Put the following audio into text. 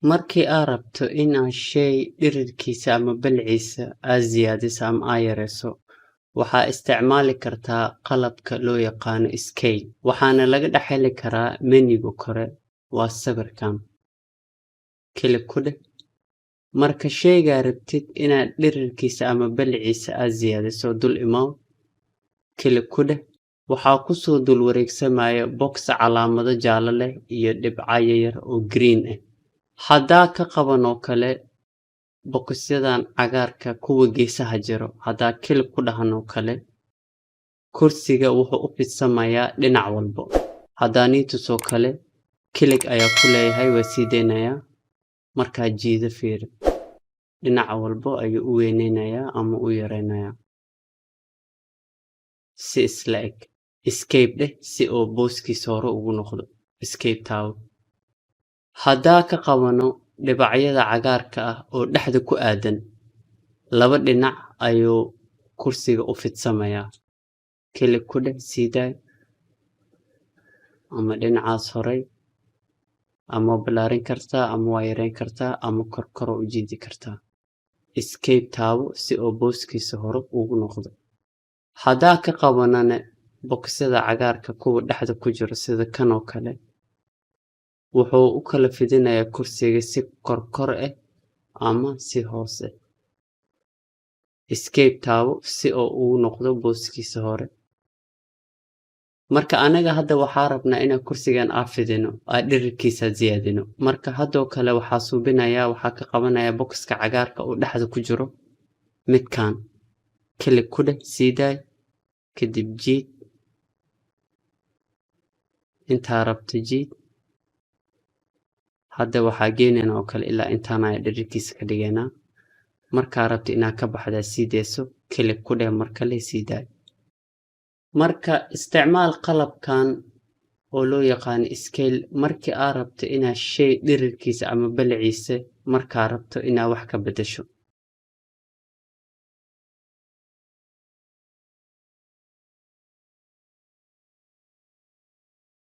Markii aad rabto inaad shay dhirirkiisa ama balciisa aad siyaadiso ama aad yareyso, waxaad isticmaali kartaa qalabka loo yaqaano scale, waxaana laga dhex heli karaa menu-ga kore waa sawirkan. Klik ku dheh. Marka shayga rabtid inaad dhirirkiisa ama balciisa aad siyaadiso, dul imow. Klik ku dheh. Waxaa ku soo dul wareegsamaya box calaamado jaalle leh iyo dhibco yaryar oo green ah. Haddaa ka qaban oo kale boqosyadan cagaarka kuwa geesaha jiro, haddaa klik ku dhahan oo kale, kursiga wuxuu u fidsamayaa dhinac walbo. Haddaa niitus oo kale, klik ayaa ku leeyahay waa sii deynayaa. Markaa jiida fiiri. Dhinac walbo ayuu u weyneynayaa ama u yareynayaa. Si isla eg. Escape dheh si oo booskiisa hore ugu noqdo. Escape taawo. Haddaa ka qabano dhibacyada cagaarka ah oo dhexda ku aadan, laba dhinac ayuu kursiga u fidsamayaa. Klik ku dheh siidaay ama dhinacaas horey, ama balaarin kartaa ama waa yareyn kartaa ama kor u jiidi kartaa. Escape taawo si oo booskiisa hore ugu noqdo. Haddaa ka qabanane boqosyada cagaarka kuwa dhexda ku jiro sida kan oo kale, wuxuu u kala fidinayaa kursiga si kor ah ama si hoose. Escape taawo si oo ugu noqdo booskiisa hore. Marka anaga hadda waxaa rabnaa inaan kursigan fidino, aan dhirirkiisa siyaadino. Marka haddoo kale waxaa suubinayaa, waxaa ka qabanayaa boxka cagaarka oo dhexda ku jiro midkaan. Klik ku dheh siidaay, kadib jiid. Intaa rabto jiid. Hadda waxaa geenaynaa oo kale ilaa intaan ayaa dhirirkiisa ka dhigaynaa. Markaa rabto inaad ka baxdaa siideyso, klik ku dheh mar kale siidaay. Marka isticmaal qalabkan oo loo yaqaan scale markii aad rabto inaad shay dhirirkiisa ama balciisa markaa rabto inaad wax ka beddesho.